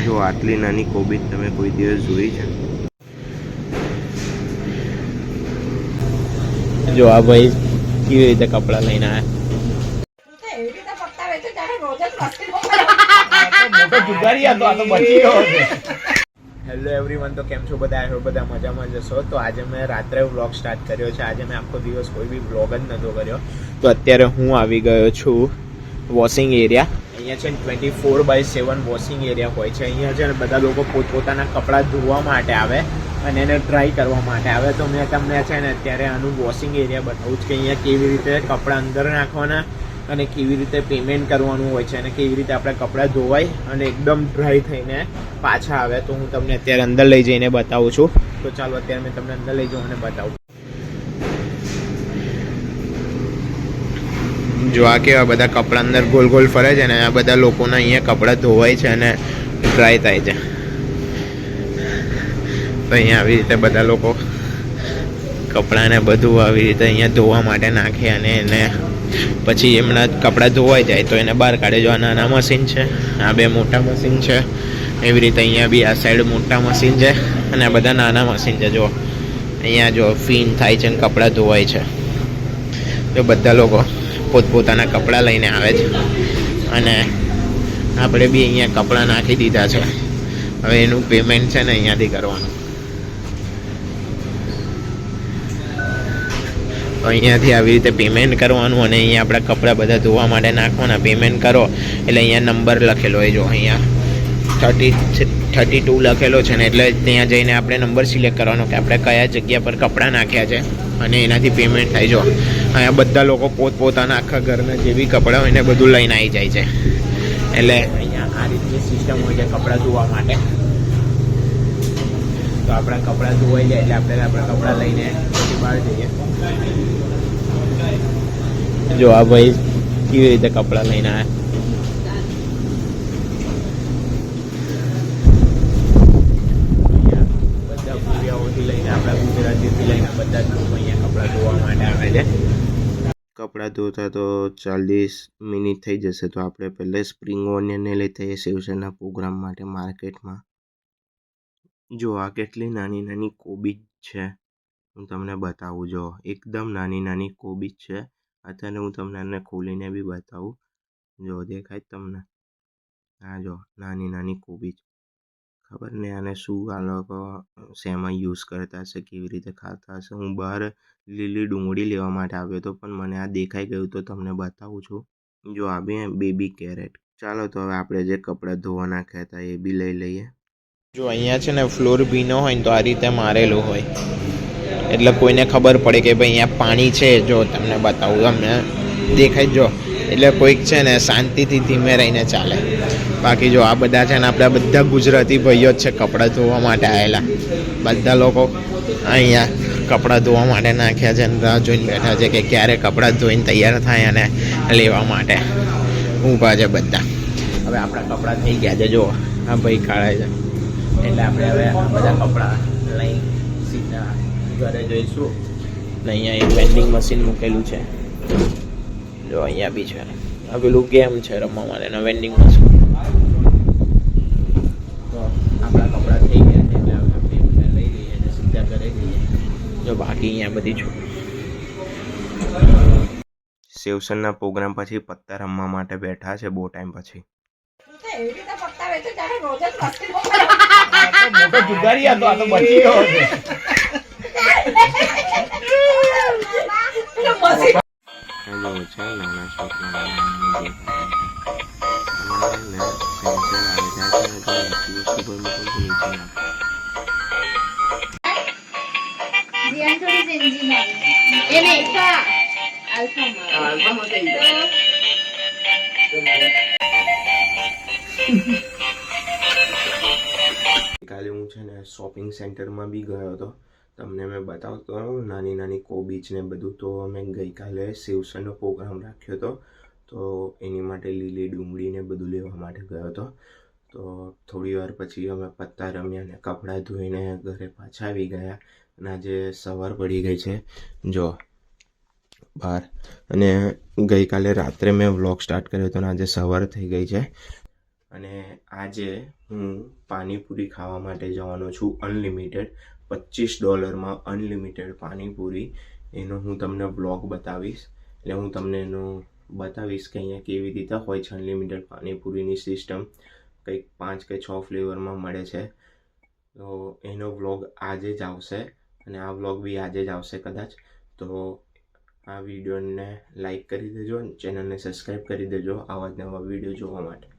જો આટલી નાની કોબીજ તમે કોઈ દિવસ જોઈ છે? જો આ ભાઈ કેવી રીતે કપડા લઈને હેલો એવરીવન, તો કેમ છો બધા? આવ્યો બધા મજામાં જશો. તો આજે મેં રાત્રે વ્લોગ સ્ટાર્ટ કર્યો છે. આજે મેં આખો દિવસ કોઈ બી વ્લોગ જ નહોતો કર્યો. તો અત્યારે હું આવી ગયો છું વોશિંગ એરિયા. અહીંયા છે ને 24/7 વોશિંગ એરિયા હોય છે. અહીંયા છે ને બધા લોકો પોતપોતાના કપડાં ધોવા માટે આવે અને એને ડ્રાય કરવા માટે આવે. તો મેં તમને છે ને અત્યારે આનું વોશિંગ એરિયા બતાવું છું કે અહીંયા કેવી રીતે કપડાં અંદર નાખવાના અને કેવી રીતે પેમેન્ટ કરવાનું હોય છે અને કેવી રીતે આપણે કપડાં ધોવાય અને એકદમ ડ્રાય થઈને પાછા આવે. તો હું તમને અત્યારે અંદર લઈ જઈને બતાવું છું. તો ચાલો અત્યારે મેં તમને અંદર લઈ જાઉં અને બતાવું. જો આ કેવા બધા કપડાં અંદર ગોલ ગોલ ફરે છે ને આ બધા લોકોના અહીંયા કપડાં ધોવાય છે અને ડ્રાય થાય છે. તો અહીંયા આવી રીતે બધા લોકો કપડાંને બધું આવી રીતે અહીંયા ધોવા માટે નાખે અને એને પછી એમના કપડાં ધોવાઈ જાય તો એને બહાર કાઢે. જો આ નાના મશીન છે, આ બે મોટા મશીન છે. એવી રીતે અહીંયા બી આ સાઈડ મોટા મશીન છે અને આ બધા નાના મશીન છે. જો અહીંયા જો ફીન થાય છે અને કપડાં ધોવાય છે. તો બધા લોકો પોતપોતાના કપડાં લઈને આવે છે અને આપણે બી અહીંયા કપડાં નાખી દીધા છે. હવે એનું પેમેન્ટ છે ને અહીંયાથી કરવાનું. અહીંયાથી આવી રીતે પેમેન્ટ કરવાનું અને અહીંયા આપણા કપડાં બધા ધોવા માટે નાખવાના. પેમેન્ટ કરો એટલે અહીંયા નંબર લખેલો હોય. જો અહીંયા 32 લખેલો છે ને એટલે ત્યાં જઈને આપણે નંબર સિલેક્ટ કરવાનો કે આપણે કયા જગ્યા પર કપડાં નાખ્યા છે અને એનાથી પેમેન્ટ થાય. જો અહીંયા બધા લોકો પોતપોતાના આખા ઘરના જે બી કપડાં હોય ને બધું લઈને આવી જાય છે. એટલે અહીંયા આ રીતની સિસ્ટમ હોય છે કપડાં ધોવા માટે. તો આપણા કપડાં ધોવાઈ જાય એટલે આપણે આપણા કપડાં લઈને બહાર જઈએ. જો આ ભાઈ કેવી રીતે કપડાં લઈને આવ્યા. બધા પૂરિયાઓથી લઈને આપણા ગુજરાતીથી લઈને બધા જ લોકો અહીંયા કપડાં ધોવા માટે આવે છે. કપડાં ધોતા તો 40 મિનિટ થઈ જશે. તો આપણે પહેલાં સ્પ્રિંગ ઓનિયનને લેતા જઈએ સેવસનના પ્રોગ્રામ માટે માર્કેટમાં. જો આ કેટલી નાની નાની કોબીજ છે હું તમને બતાવું. જો એકદમ નાની નાની કોબીજ છે. અત્યારે હું તમને આને ખોલીને બી બતાવું. જો દેખાય તમને? હા, જો નાની નાની કોબીજ. ખબર ને આને શું આ લોકો શેમાં યુઝ કરતા હશે, કેવી રીતે ખાતા હશે. હું બહાર લીલી ડુંગળી લેવા માટે આવ્યો હતો પણ મને આ દેખાઈ ગયું તો તમને બતાવું છું. જો આ બી બેબી કેરેટ. ચાલો તો હવે આપણે જે કપડાં ધોવા નાખ્યા હતા એ બી લઈ લઈએ. જો અહીંયા છે ને ફ્લોર ભીનો હોય ને તો આ રીતે મારેલું હોય એટલે કોઈને ખબર પડે કે ભાઈ અહીંયા પાણી છે. જો તમને બતાવું, તમને દેખાય જો એટલે કોઈક છે ને શાંતિથી ધીમે રહીને ચાલે. બાકી જો આ બધા છે ને આપણા બધા ગુજરાતી ભાઈઓ જ છે કપડાં ધોવા માટે આવેલા. બધા લોકો અહીંયા કપડાં ધોવા માટે નાખ્યા છે અને રાહ જોઈને બેઠા છે કે ક્યારે કપડાં ધોઈને તૈયાર થાય અને લેવા માટે ઊભા છે બધા. હવે આપણા કપડાં થઈ ગયા છે. જો આ ભાઈ કાઢે છે એટલે આપણે હવે આ બધા કપડાં લઈ સીધા ઘરે જઈશું. ને અહીંયા એક વેન્ડિંગ મશીન મૂકેલું છે. જો અહીંયા બી છે. આ પેલું ગેમ છે રમવા માટેના વેન્ડિંગ મશીન. તો આપણા કપડાં થઈ ગયા છે એટલે હવે આપણે લઈ લઈએ અને સીધા ઘરે જઈએ. જો બાકી અહીંયા બધી છું. સેવસનના પ્રોગ્રામ પછી પત્તા રમવા માટે બેઠા છે બહુ ટાઈમ પછી. મોટો જુગારી હતો, આ તો બચી ગયો છે. હેલો છે નાના છોકરા કાલે હું છે ને શોપિંગ સેન્ટરમાં બી ગયો હતો. તમને મેં બતાવતો નાની નાની કોબીજ ને બધું. તો મેં ગઈકાલે સેવસનનો પ્રોગ્રામ રાખ્યો હતો તો એની માટે લીલી ડુંગળીને બધું લેવા માટે ગયો હતો. તો થોડી વાર પછી અમે પત્તા રમ્યા ને કપડાં ધોઈને ઘરે પાછા આવી ગયા. અને આજે સવાર પડી ગઈ છે જો બહાર. અને ગઈકાલે રાત્રે મેં વ્લોગ સ્ટાર્ટ કર્યો હતો અને આજે સવાર થઈ ગઈ છે. અને આજે હું પાણીપુરી ખાવા માટે જવાનો છું અનલિમિટેડ. $25 અનલિમિટેડ પાણીપુરી, એનો હું તમને બ્લોગ બતાવીશ. એટલે હું તમને એનું બતાવીશ કે અહીંયા કેવી રીતે હોય છે અનલિમિટેડ પાણીપુરીની સિસ્ટમ. કંઈક 5 કે 6 ફ્લેવરમાં મળે છે. તો એનો વ્લોગ આજે જ આવશે અને આ વ્લોગ બી આજે જ આવશે કદાચ. તો આ વિડીયોને લાઈક કરી દેજો, ચેનલને સબસ્ક્રાઈબ કરી દેજો આવા જ નવા વિડીયો જોવા માટે.